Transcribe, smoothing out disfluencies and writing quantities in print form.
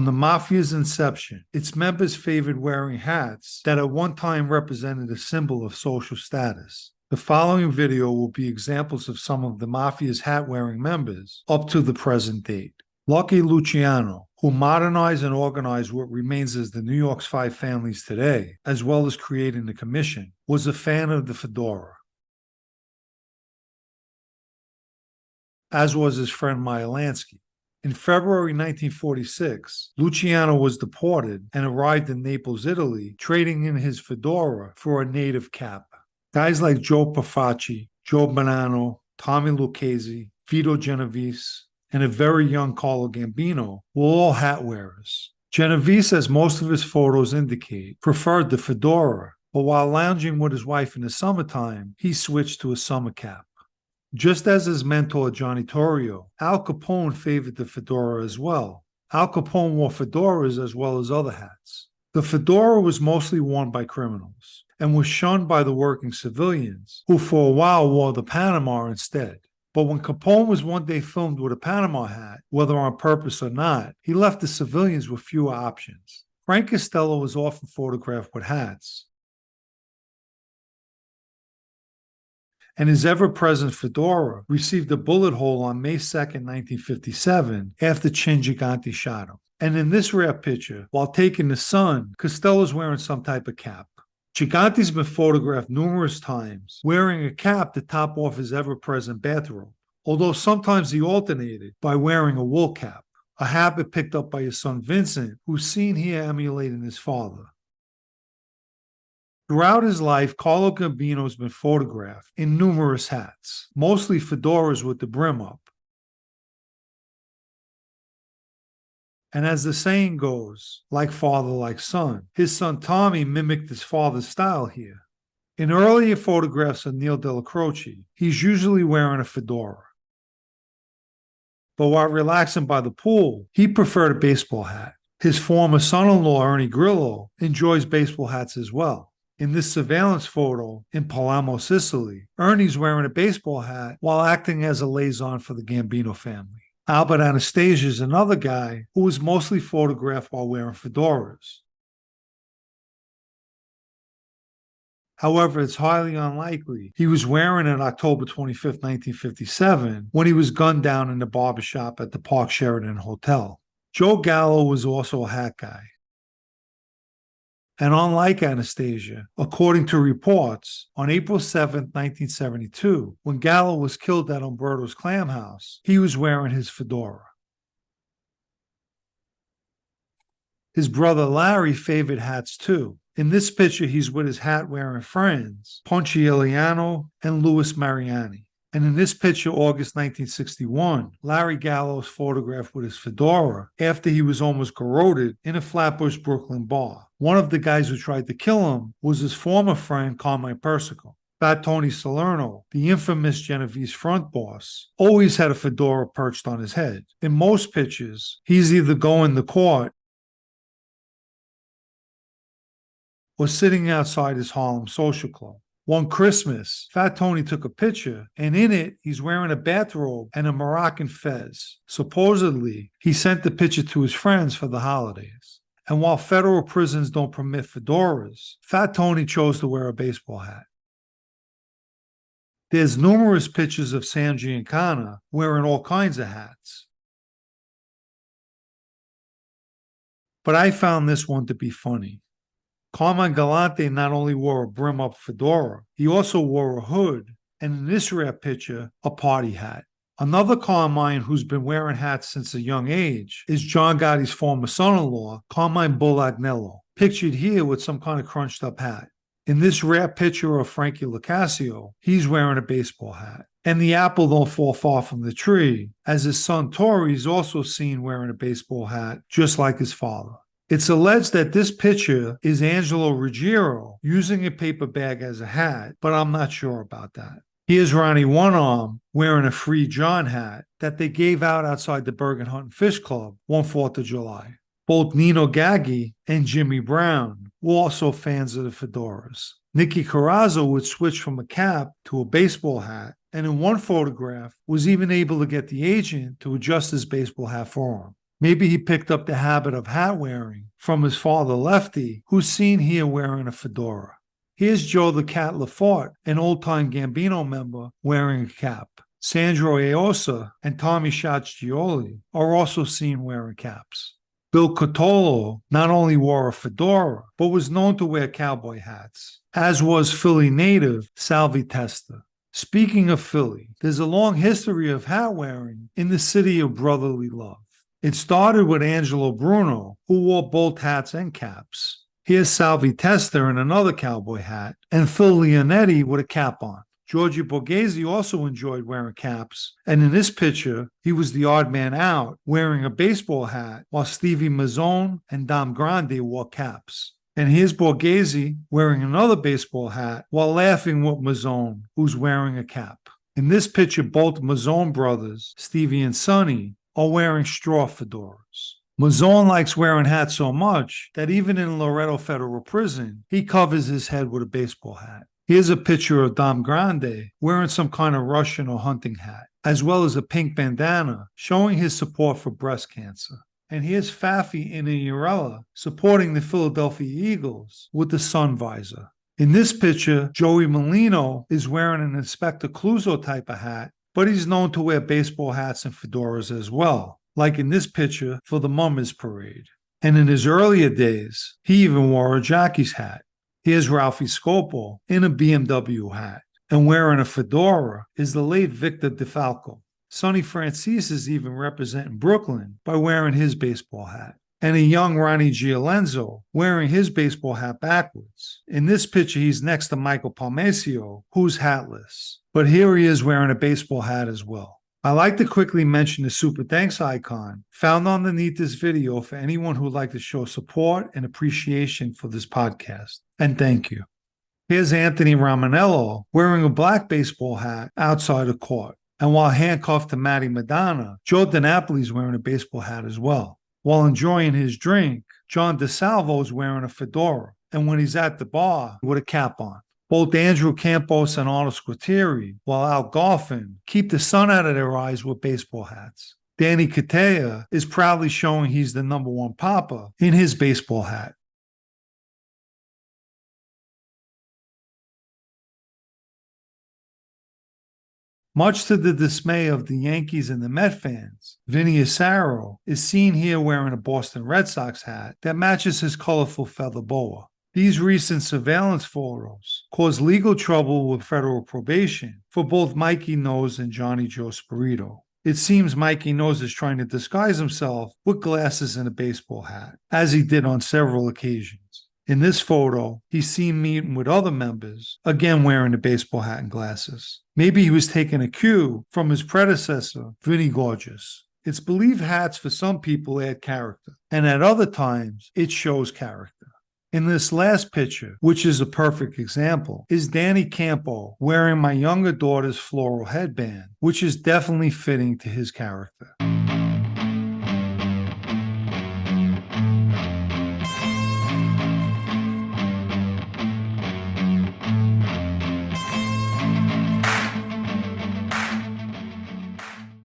the mafia's inception, its members favored wearing hats that at one time represented a symbol of social status. The following video will be examples of some of the mafia's hat-wearing members up to the present date. Lucky Luciano, who modernized and organized what remains as the New York's Five Families today, as well as creating the commission, was a fan of the fedora, as was his friend Myelansky. In February 1946, Luciano was deported and arrived in Naples, Italy, trading in his fedora for a native cap. Guys like Joe Perfacci, Joe Bonanno, Tommy Lucchese, Vito Genovese, and a very young Carlo Gambino were all hat wearers. Genovese, as most of his photos indicate, preferred the fedora, but while lounging with his wife in the summertime, he switched to a summer cap. Just as his mentor Johnny Torrio, Al Capone favored the fedora as well. Al Capone wore fedoras as well as other hats. The fedora was mostly worn by criminals and was shunned by the working civilians, who for a while wore the Panama instead. But when Capone was one day filmed with a Panama hat, whether on purpose or not, he left the civilians with fewer options. Frank Costello was often photographed with hats, and his ever-present fedora received a bullet hole on May 2nd, 1957, after Chin Gigante shot him. And in this rare picture, while taking the sun, Costello's wearing some type of cap. Gigante's been photographed numerous times, wearing a cap to top off his ever-present bathrobe, although sometimes he alternated by wearing a wool cap, a habit picked up by his son Vincent, who's seen here emulating his father. Throughout his life, Carlo Gambino has been photographed in numerous hats, mostly fedoras with the brim up. And as the saying goes, like father, like son, his son Tommy mimicked his father's style here. In earlier photographs of Neil Della Croce, he's usually wearing a fedora. But while relaxing by the pool, he preferred a baseball hat. His former son-in-law, Ernie Grillo, enjoys baseball hats as well. In this surveillance photo in Palermo, Sicily, Ernie's wearing a baseball hat while acting as a liaison for the Gambino family. Albert Anastasia is another guy who was mostly photographed while wearing fedoras. However, it's highly unlikely he was wearing it October 25, 1957, when he was gunned down in the barbershop at the Park Sheraton Hotel. Joe Gallo was also a hat guy. And unlike Anastasia, according to reports, on April 7, 1972, when Gallo was killed at Umberto's Clam House, he was wearing his fedora. His brother Larry favored hats too. In this picture, he's with his hat-wearing friends, Ponchielliano and Louis Mariani. And in this picture, August 1961, Larry Gallo is photographed with his fedora after he was almost garroted in a Flatbush, Brooklyn bar. One of the guys who tried to kill him was his former friend, Carmine Persico. Fat Tony Salerno, the infamous Genovese front boss, always had a fedora perched on his head. In most pictures, he's either going to court or sitting outside his Harlem social club. One Christmas, Fat Tony took a picture, and in it, he's wearing a bathrobe and a Moroccan fez. Supposedly, he sent the picture to his friends for the holidays. And while federal prisons don't permit fedoras, Fat Tony chose to wear a baseball hat. There's numerous pictures of Sam Giancana wearing all kinds of hats. But I found this one to be funny. Carmine Galante not only wore a brim-up fedora, he also wore a hood, and in this rare picture, a party hat. Another Carmine who's been wearing hats since a young age is John Gotti's former son-in-law, Carmine Bull Agnello, pictured here with some kind of crunched-up hat. In this rare picture of Frankie Locascio, he's wearing a baseball hat. And the apple don't fall far from the tree, as his son Torrey is also seen wearing a baseball hat, just like his father. It's alleged that this picture is Angelo Ruggiero using a paper bag as a hat, but I'm not sure about that. Here's Ronnie One Arm wearing a Free John hat that they gave out outside the Bergen Hunt and Fish Club one 4th of July. Both Nino Gaggi and Jimmy Brown were also fans of the fedoras. Nicky Carrazzo would switch from a cap to a baseball hat, and in one photograph was even able to get the agent to adjust his baseball hat for him. Maybe he picked up the habit of hat wearing from his father Lefty, who's seen here wearing a fedora. Here's Joe the Cat Lafort, an old-time Gambino member, wearing a cap. Sandro Aosta and Tommy Scacchioli are also seen wearing caps. Bill Cotolo not only wore a fedora, but was known to wear cowboy hats, as was Philly native Salvi Testa. Speaking of Philly, there's a long history of hat wearing in the city of brotherly love. It started with Angelo Bruno, who wore both hats and caps. Here's Salvi Testa in another cowboy hat, and Phil Leonetti with a cap on. Giorgio Borghese also enjoyed wearing caps, and in this picture, he was the odd man out, wearing a baseball hat, while Stevie Mazzone and Dom Grande wore caps. And here's Borghese wearing another baseball hat while laughing with Mazzone, who's wearing a cap. In this picture, both Mazzone brothers, Stevie and Sonny, are wearing straw fedoras. Mazzone likes wearing hats so much that even in Loretto Federal Prison, he covers his head with a baseball hat. Here's a picture of Dom Grande wearing some kind of Russian or hunting hat, as well as a pink bandana showing his support for breast cancer. And here's Faffy Inarella supporting the Philadelphia Eagles with the sun visor. In this picture, Joey Molino is wearing an Inspector Clouseau type of hat, but he's known to wear baseball hats and fedoras as well, like in this picture for the Mummers Parade. And in his earlier days, he even wore a jockey's hat. Here's Ralphie Scopo in a BMW hat, and wearing a fedora is the late Victor DeFalco. Sonny Francis is even representing Brooklyn by wearing his baseball hat, and a young Ronnie Gialenzo wearing his baseball hat backwards. In this picture, he's next to Michael Palmasio, who's hatless, but here he is wearing a baseball hat as well. I like to quickly mention the Super Thanks icon found underneath this video for anyone who would like to show support and appreciation for this podcast. And thank you. Here's Anthony Ramonello wearing a black baseball hat outside of court. And while handcuffed to Matty Madonna, Joe DiNapoli is wearing a baseball hat as well. While enjoying his drink, John DeSalvo is wearing a fedora, and when he's at the bar, with a cap on. Both Andrew Campos and Arnold Squitieri, while out golfing, keep the sun out of their eyes with baseball hats. Danny Katea is proudly showing he's the #1 papa in his baseball hat. Much to the dismay of the Yankees and the Met fans, Vinny Asaro is seen here wearing a Boston Red Sox hat that matches his colorful feather boa. These recent surveillance photos caused legal trouble with federal probation for both Mikey Nose and Johnny Joe Spirito. It seems Mikey Nose is trying to disguise himself with glasses and a baseball hat, as he did on several occasions. In this photo, he's seen meeting with other members, again wearing a baseball hat and glasses. Maybe he was taking a cue from his predecessor, Vinny Gorgeous. It's believed hats for some people add character, and at other times, it shows character. In this last picture, which is a perfect example, is Danny Campo wearing my younger daughter's floral headband, which is definitely fitting to his character.